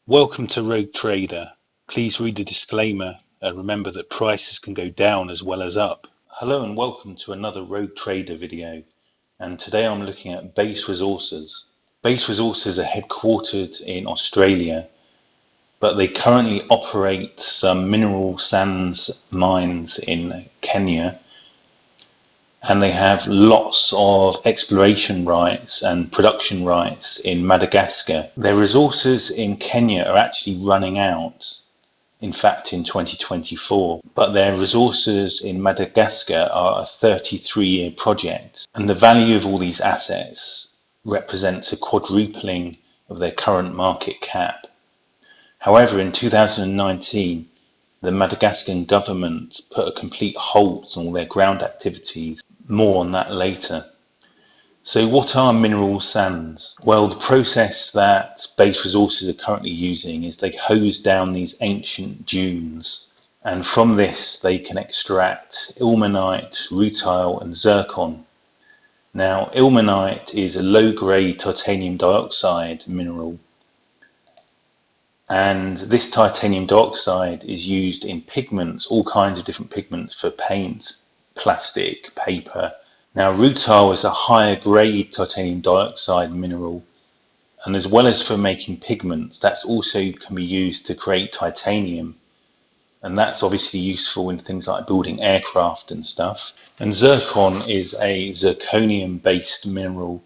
Welcome to Rogue Trader. Please read the disclaimer and remember that prices can go down as well as up. Hello and welcome to another Rogue Trader video, and today I'm looking at Base Resources. Base Resources are headquartered in Australia, but they currently operate some mineral sands mines in Kenya, and they have lots of exploration rights and production rights in Madagascar. Their resources in Kenya are actually running out, in fact in 2024, but their resources in Madagascar are a 33-year project, and the value of all these assets represents a quadrupling of their current market cap. However, in 2019, the Madagascan government put a complete halt on all their ground activities. More on that later. So what are mineral sands? Well, the process that Base Resources are currently using is they hose down these ancient dunes, and from this they can extract ilmenite, rutile and zircon. Now, ilmenite is a low-grade titanium dioxide mineral, and this titanium dioxide is used in pigments, all kinds of different pigments for paint, plastic, paper. Now, rutile is a higher grade titanium dioxide mineral, and as well as for making pigments, that's also can be used to create titanium, and that's obviously useful in things like building aircraft and stuff. And zircon is a zirconium based mineral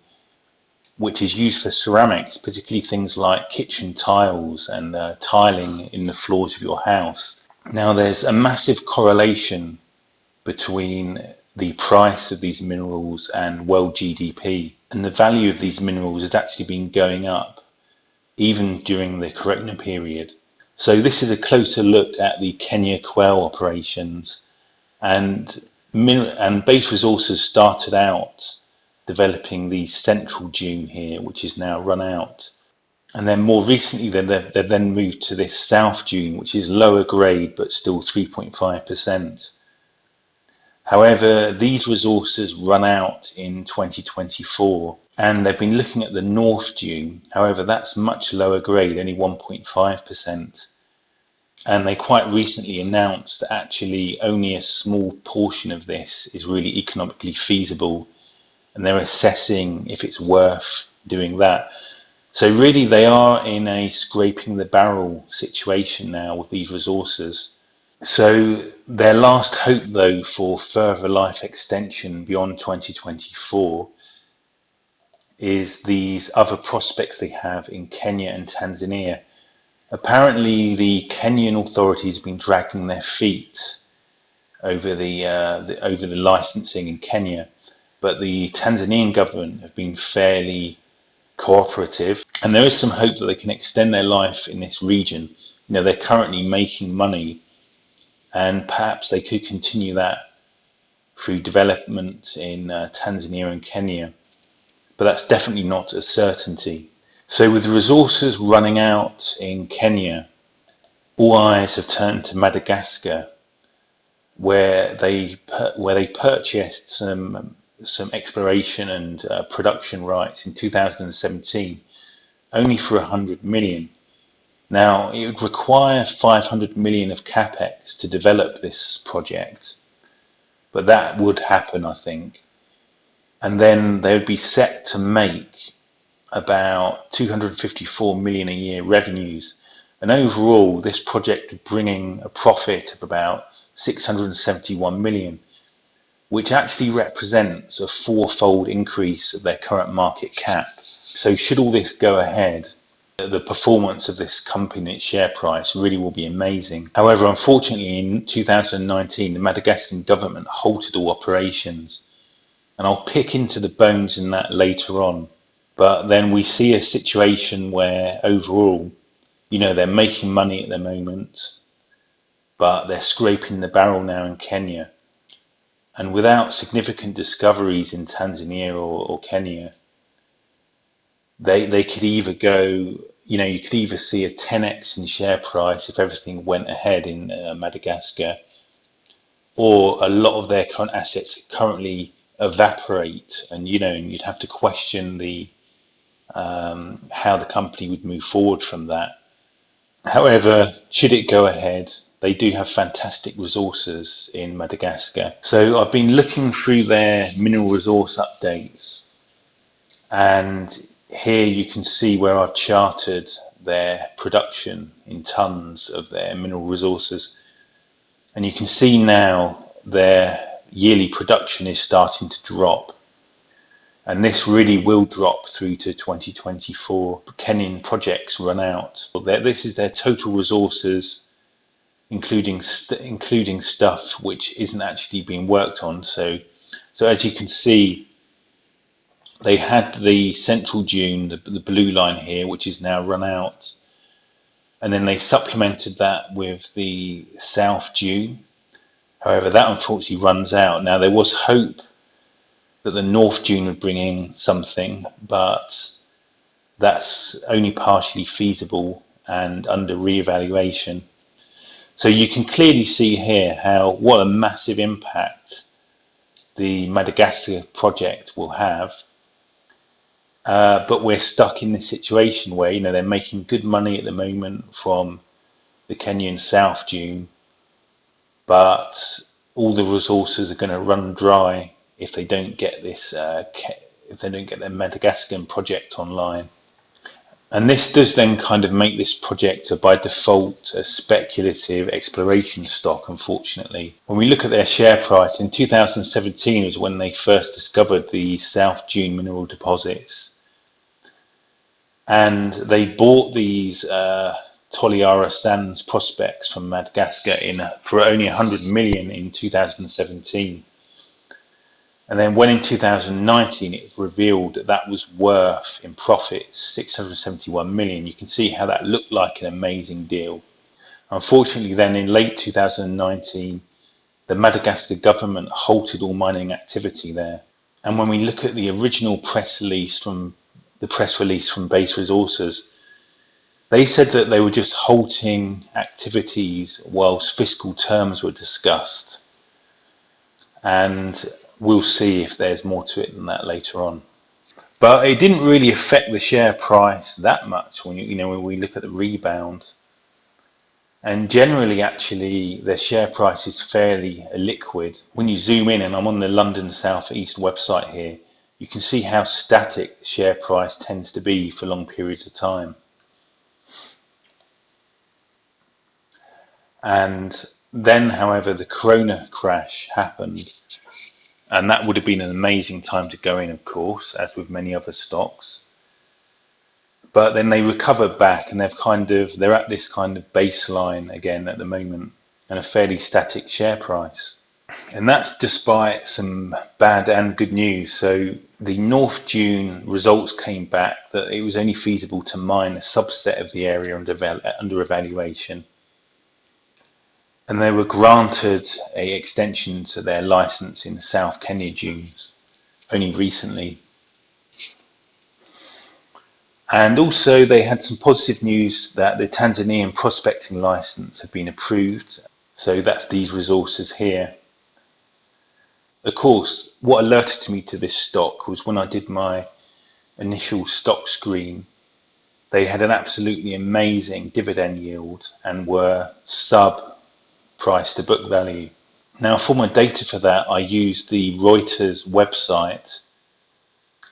which is used for ceramics, particularly things like kitchen tiles and tiling in the floors of your house. Now, there's a massive correlation between the price of these minerals and world GDP, and the value of these minerals has actually been going up even during the Corona period. So this is a closer look at the Kenya Quail operations, and Base Resources started out developing the central dune here, which is now run out. And then more recently, they've then moved to this south dune, which is lower grade, but still 3.5%. However, these resources run out in 2024, and they've been looking at the north dune. However, that's much lower grade, only 1.5%. And they quite recently announced that actually only a small portion of this is really economically feasible, and they're assessing if it's worth doing that. So really they are in a scraping the barrel situation now with these resources. So their last hope though for further life extension beyond 2024 is these other prospects they have in Kenya and Tanzania. Apparently the Kenyan authorities have been dragging their feet over the licensing in Kenya, but the Tanzanian government have been fairly cooperative, and there is some hope that they can extend their life in this region. You know, they're currently making money, and perhaps they could continue that through development in Tanzania and Kenya, but that's definitely not a certainty. So with the resources running out in Kenya, all eyes have turned to Madagascar, where they purchased some exploration and production rights in 2017, only for 100 million. Now, it would require 500 million of capex to develop this project, but that would happen, I think. And then they would be set to make about 254 million a year revenues. And overall, this project would bring in a profit of about 671 million, which actually represents a fourfold increase of their current market cap. So should all this go ahead, the performance of this company, its share price, really will be amazing. However, unfortunately, in 2019, the Madagascan government halted all operations, and I'll pick into the bones in that later on. But then we see a situation where overall, you know, they're making money at the moment, but they're scraping the barrel now in Kenya. And without significant discoveries in Tanzania or Kenya, they could either go, you know, you could either see a 10x in share price if everything went ahead in Madagascar, or a lot of their current assets currently evaporate, and you know, you'd have to question the how the company would move forward from that. However, should it go ahead, they do have fantastic resources in Madagascar. So I've been looking through their mineral resource updates, and here you can see where I've charted their production in tons of their mineral resources. And you can see now their yearly production is starting to drop. And this really will drop through to 2024. Kenyan projects run out. This is their total resources, including stuff which isn't actually being worked on. So as you can see, they had the central dune, the blue line here, which is now run out, and then they supplemented that with the south dune. However, that unfortunately runs out. Now there was hope that the North Dune would bring in something, but that's only partially feasible and under re-evaluation. So you can clearly see here what a massive impact the Madagascar project will have. But we're stuck in this situation where they're making good money at the moment from the Kenyan South Dune, but all the resources are going to run dry if they don't get this, if they don't get their Madagascar project online. And this does then kind of make this project by default a speculative exploration stock, unfortunately. When we look at their share price, in 2017 was when they first discovered the South Dune mineral deposits. And they bought these Toliara Sands prospects from Madagascar for only 100 million in 2017. And then when in 2019 it was revealed that was worth in profits 671 million, you can see how that looked like an amazing deal. Unfortunately, then in late 2019, the Madagascar government halted all mining activity there. And when we look at the original press release from Base Resources, they said that they were just halting activities whilst fiscal terms were discussed. And we'll see if there's more to it than that later on. But it didn't really affect the share price that much when when we look at the rebound. And generally, actually, their share price is fairly liquid. When you zoom in, and I'm on the London South East website here, you can see how static the share price tends to be for long periods of time. And then, however, the Corona crash happened, and that would have been an amazing time to go in, of course, as with many other stocks. But then they recovered back, and they're at this kind of baseline again at the moment, and a fairly static share price. And that's despite some bad and good news. So the North Dune results came back that it was only feasible to mine a subset of the area under evaluation. And they were granted an extension to their license in the South Kenya dunes only recently. And also they had some positive news that the Tanzanian prospecting license had been approved. So that's these resources here. Of course, what alerted me to this stock was when I did my initial stock screen, they had an absolutely amazing dividend yield and were sub price to book value. Now for my data for that, I used the Reuters website.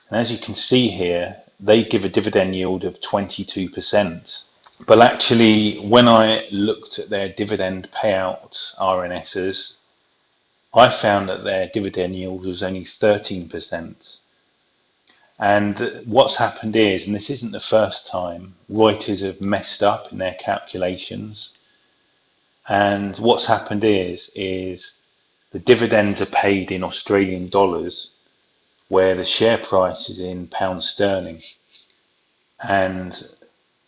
And as you can see here, they give a dividend yield of 22%. But actually, when I looked at their dividend payouts, RNSs, I found that their dividend yield was only 13%. And what's happened is, and this isn't the first time, Reuters have messed up in their calculations. And what's happened is the dividends are paid in Australian dollars, where the share price is in pounds sterling. And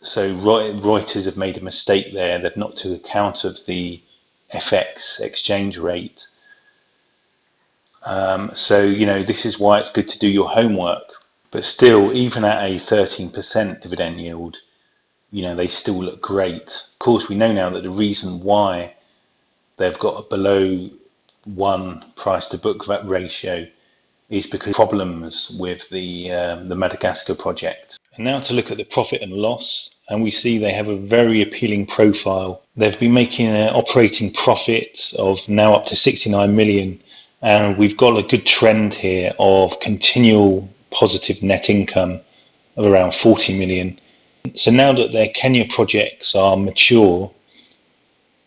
so Reuters have made a mistake there. They've not took account of the FX exchange rate. So this is why it's good to do your homework. But still, even at a 13% dividend yield, they still look great. Of course, we know now that the reason why they've got a below 1 price to book ratio is because of problems with the Madagascar project. And now to look at the profit and loss, and we see they have a very appealing profile. They've been making an operating profit of now up to 69 million, and we've got a good trend here of continual positive net income of around 40 million. So now that their Kenya projects are mature,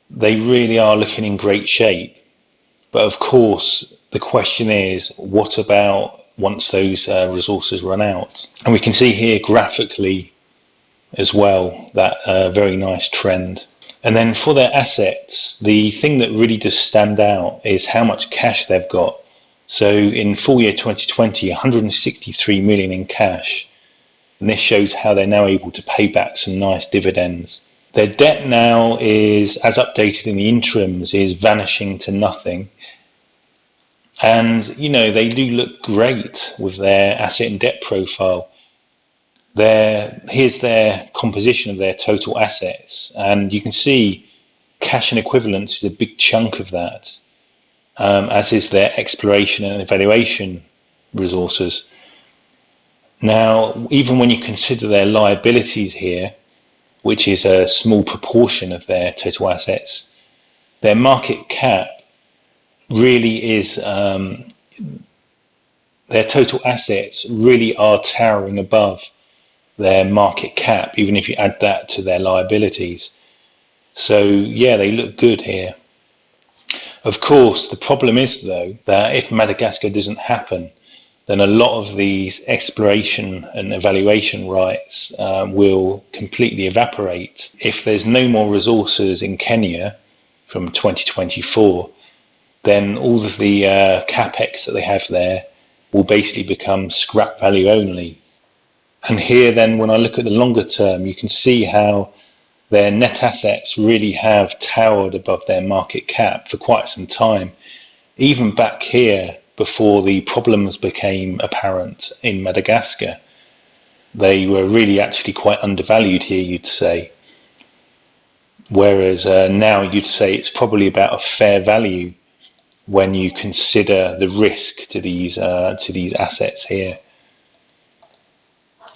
they really are looking in great shape. But of course, the question is, what about once those resources run out? And we can see here graphically as well that very nice trend. And then for their assets, the thing that really does stand out is how much cash they've got. So in full year 2020, 163 million in cash. And this shows how they're now able to pay back some nice dividends. Their debt now is, as updated in the interims, is vanishing to nothing. And, you know, they do look great with their asset and debt profile. Here's their composition of their total assets. And you can see cash and equivalents is a big chunk of that, as is their exploration and evaluation resources. Now, even when you consider their liabilities here, which is a small proportion of their total assets, their market cap really is, their total assets really are towering above their market cap, even if you add that to their liabilities. So yeah, they look good here. Of course, the problem is though that if Madagascar doesn't happen, then a lot of these exploration and evaluation rights will completely evaporate. If there's no more resources in Kenya from 2024, then all of the capex that they have there will basically become scrap value only. And here then, when I look at the longer term, you can see how their net assets really have towered above their market cap for quite some time. Even back here, before the problems became apparent in Madagascar, they were really actually quite undervalued here, you'd say. Whereas now you'd say it's probably about a fair value when you consider the risk to these assets here.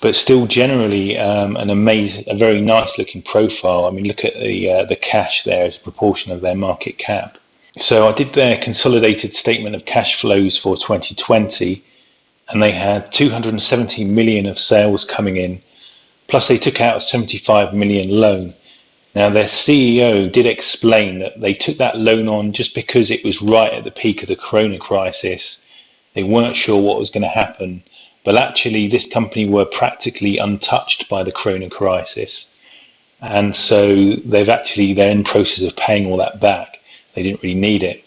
But still, generally, a very nice looking profile. I mean, look at the cash there as a proportion of their market cap. So I did their consolidated statement of cash flows for 2020, and they had 270 million of sales coming in, plus they took out a 75 million loan. Now, their CEO did explain that they took that loan on just because it was right at the peak of the corona crisis. They weren't sure what was going to happen, but actually this company were practically untouched by the corona crisis. And so they're in process of paying all that back. They didn't really need it.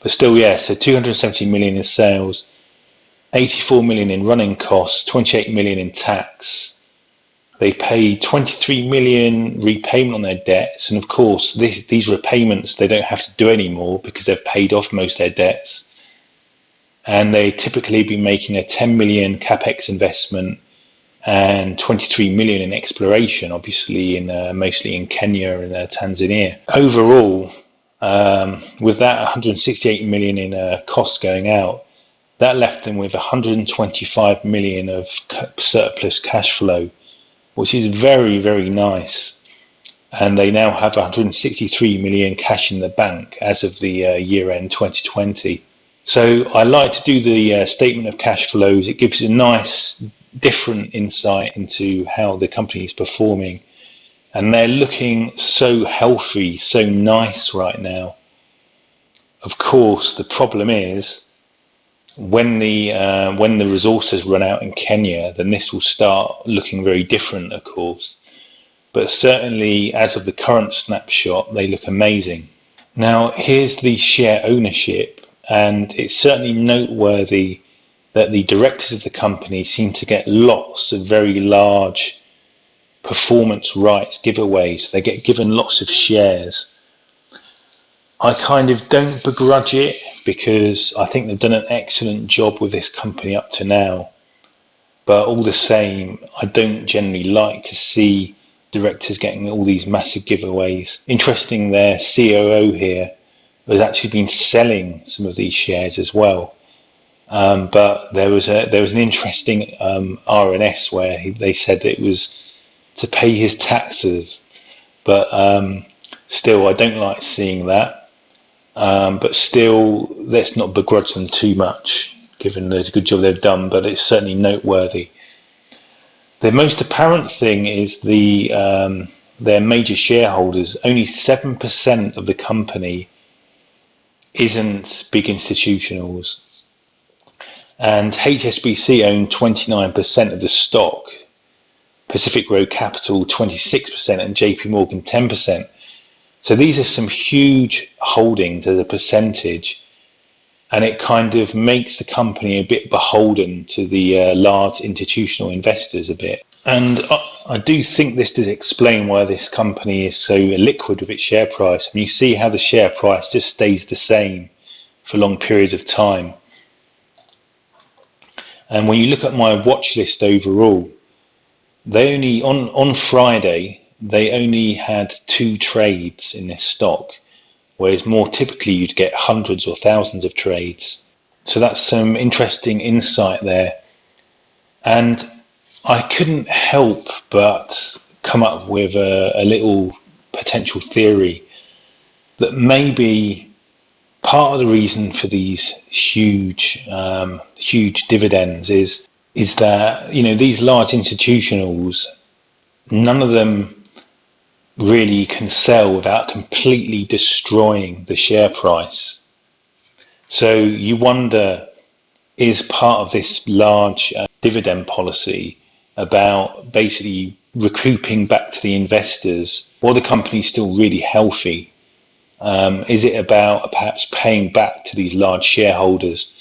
But still, yeah, so 270 million in sales, 84 million in running costs, 28 million in tax. They paid 23 million repayment on their debts, and of course these repayments they don't have to do anymore because they've paid off most of their debts. And they typically be making a 10 million capex investment and 23 million in exploration, obviously mostly in Kenya and Tanzania. Overall, with that 168 million in costs going out, that left them with 125 million of surplus cash flow, which is very, very nice. And they now have 163 million cash in the bank as of the year end 2020. So I like to do the statement of cash flows. It gives a nice, different insight into how the company is performing. And they're looking so healthy, so nice right now. Of course, the problem is when the resources run out in Kenya, then this will start looking very different, of course. But certainly, as of the current snapshot, they look amazing. Now, here's the share ownership, and it's certainly noteworthy that the directors of the company seem to get lots of very large performance rights giveaways. They get given lots of shares. I kind of don't begrudge it because I think they've done an excellent job with this company up to now. But all the same, I don't generally like to see directors getting all these massive giveaways. Interesting, their COO here has actually been selling some of these shares as well. But there was an interesting RNS where they said it was to pay his taxes, but still, I don't like seeing that. But still, let's not begrudge them too much, given the good job they've done. But it's certainly noteworthy. The most apparent thing is their major shareholders. Only 7% of the company isn't big institutionals, and HSBC own 29% of the stock, Pacific Road Capital 26%, and JP Morgan 10%. So these are some huge holdings as a percentage, and it kind of makes the company a bit beholden to the large institutional investors a bit. And I do think this does explain why this company is so liquid with its share price. I mean, you see how the share price just stays the same for long periods of time. And when you look at my watch list overall, they only on Friday they only had 2 trades in this stock, whereas more typically you'd get hundreds or thousands of trades. So that's some interesting insight there. And I couldn't help but come up with a little potential theory that maybe part of the reason for these huge dividends is that, you know, these large institutionals, none of them really can sell without completely destroying the share price. So you wonder, is part of this large dividend policy about basically recouping back to the investors while the company's still really healthy? Is it about perhaps paying back to these large shareholders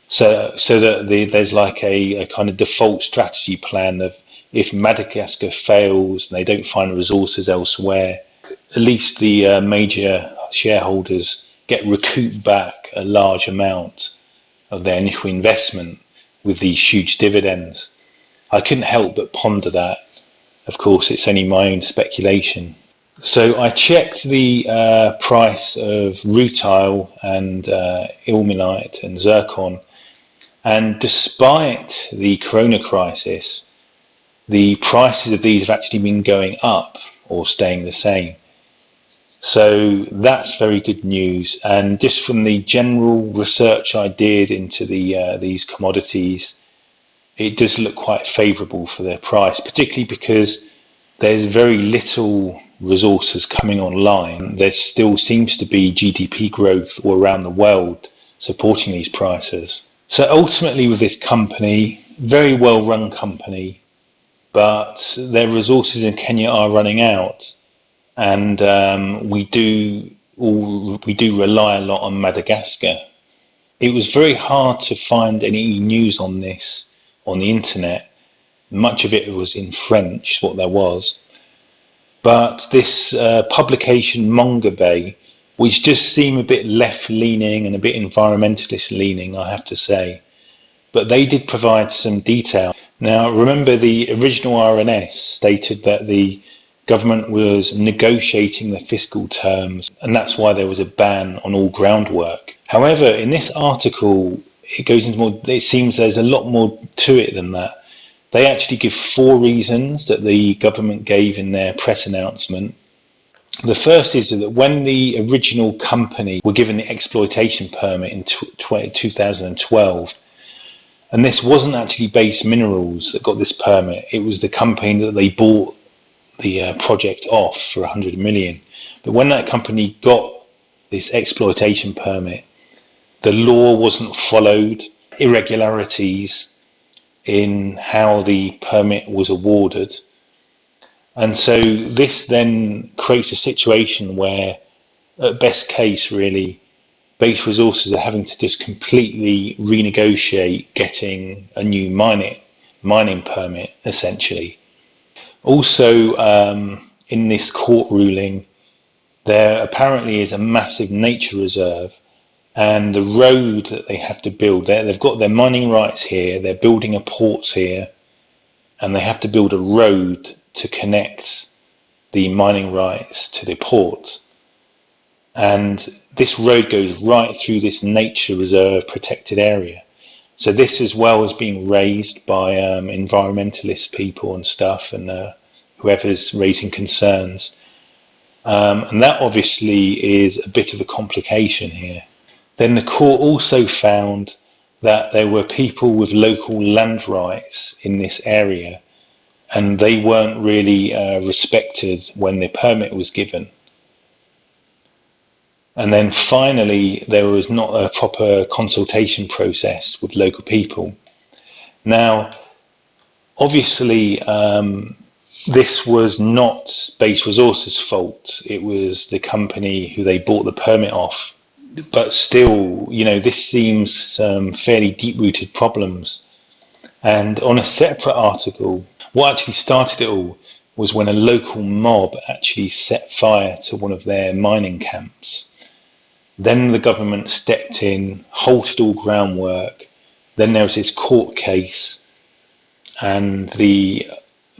so that there's like a kind of default strategy plan of, if Madagascar fails and they don't find resources elsewhere, at least the major shareholders get recouped back a large amount of their initial investment with these huge dividends. I couldn't help but ponder that. Of course, it's only my own speculation. So I checked the price of rutile and ilmenite and zircon, and despite the corona crisis, the prices of these have actually been going up or staying the same. So that's very good news. And just from the general research I did into these commodities, it does look quite favourable for their price, particularly because there's very little resources coming online. There still seems to be GDP growth all around the world supporting these prices. So ultimately with this company, very well run company, but their resources in Kenya are running out, and we do rely a lot on Madagascar. It was very hard to find any news on this on the internet. Much of it was in French, what there was. But this publication, Manga Bay, which just seemed a bit left-leaning and a bit environmentalist-leaning, I have to say. But they did provide some detail. Now, remember, the original RNS stated that the government was negotiating the fiscal terms, and that's why there was a ban on all groundwork. However, in this article, it goes into more, it seems there's a lot more to it than that. They actually give 4 reasons that the government gave in their press announcement. The first is that when the original company were given the exploitation permit in 2012, and this wasn't actually Base Minerals that got this permit, it was the company that they bought the project off for 100 million. But when that company got this exploitation permit, the law wasn't followed, irregularities in how the permit was awarded. And so this then creates a situation where, at best case really, Base Resources are having to just completely renegotiate getting a new mining permit, essentially. Also, in this court ruling, there apparently is a massive nature reserve, and the road that they have to build there, they've got their mining rights here, they're building a port here, and they have to build a road to connect the mining rights to the port. And this road goes right through this nature reserve protected area. So this as well is being raised by environmentalist people and stuff, and whoever's raising concerns. And that obviously is a bit of a complication here. Then the court also found that there were people with local land rights in this area, and they weren't really respected when the permit was given. And then finally, there was not a proper consultation process with local people. Now, obviously, this was not Base Resources' fault. It was the company who they bought the permit off. But still, you know, this seems fairly deep-rooted problems. And on a separate article, what actually started it all was when a local mob actually set fire to one of their mining camps. Then the government stepped in, halted all groundwork. Then there was this court case, and the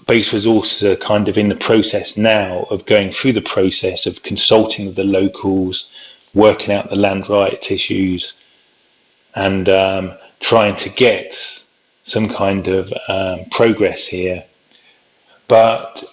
Base Resources are kind of in the process now of going through the process of consulting with the locals, working out the land rights issues, and trying to get some kind of progress here. But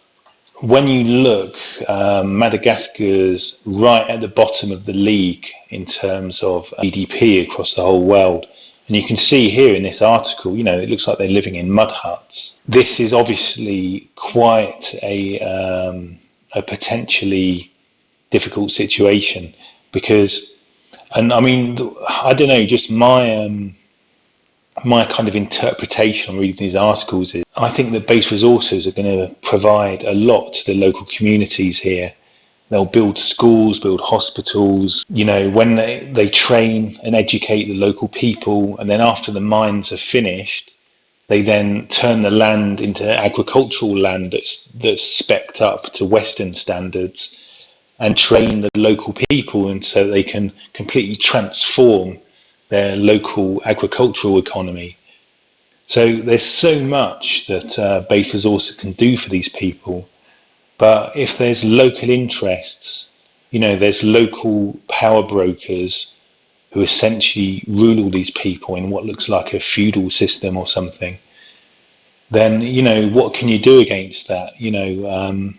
when you look, Madagascar's right at the bottom of the league in terms of GDP across the whole world. And you can see here in this article, you know, it looks like they're living in mud huts. This is obviously quite a potentially difficult situation because, and I mean, I don't know, just my kind of interpretation on reading these articles is I think that Base Resources are going to provide a lot to the local communities here. They'll build schools, build hospitals, you know, when they train and educate the local people, and then after the mines are finished, they then turn the land into agricultural land that's spec'd up to Western standards and train the local people, and so they can completely transform their local agricultural economy. So there's so much that Base Resources can do for these people. But if there's local interests, you know, there's local power brokers who essentially rule all these people in what looks like a feudal system or something, then, you know, what can you do against that? You know,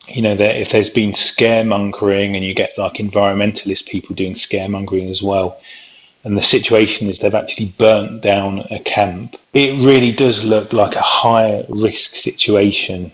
if there's been scaremongering and you get like environmentalist people doing scaremongering as well, and the situation is they've actually burnt down a camp, it really does look like a high risk situation,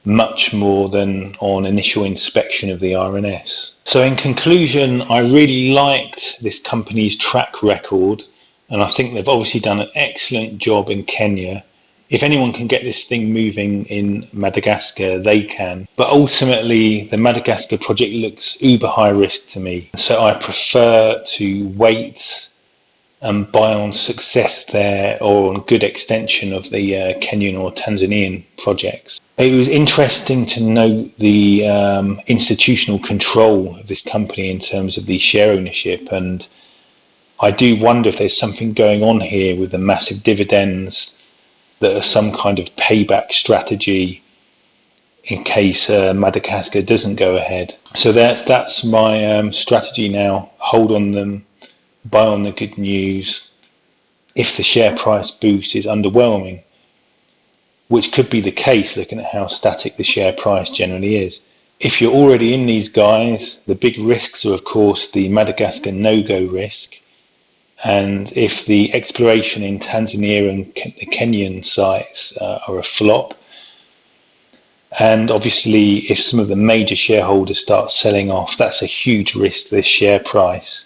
much more than on initial inspection of the RNS. So in conclusion, I really liked this company's track record, and I think they've obviously done an excellent job in Kenya. If anyone can get this thing moving in Madagascar, they can. But ultimately, the Madagascar project looks uber high risk to me. So I prefer to wait and buy on success there or on good extension of the Kenyan or Tanzanian projects. It was interesting to note the institutional control of this company in terms of the share ownership, and I do wonder if there's something going on here with the massive dividends that are some kind of payback strategy in case Madagascar doesn't go ahead. So that's my strategy now. Hold on them, buy on the good news if the share price boost is underwhelming, which could be the case looking at how static the share price generally is. If you're already in these guys, the big risks are of course the Madagascar no-go risk, and if the exploration in Tanzania and the Kenyan sites are a flop, and obviously if some of the major shareholders start selling off, that's a huge risk to the share price,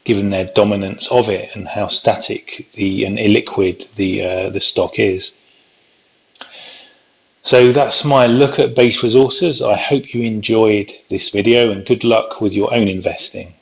given their dominance of it and how static and illiquid the stock is. So that's my look at Base Resources. I hope you enjoyed this video, and good luck with your own investing.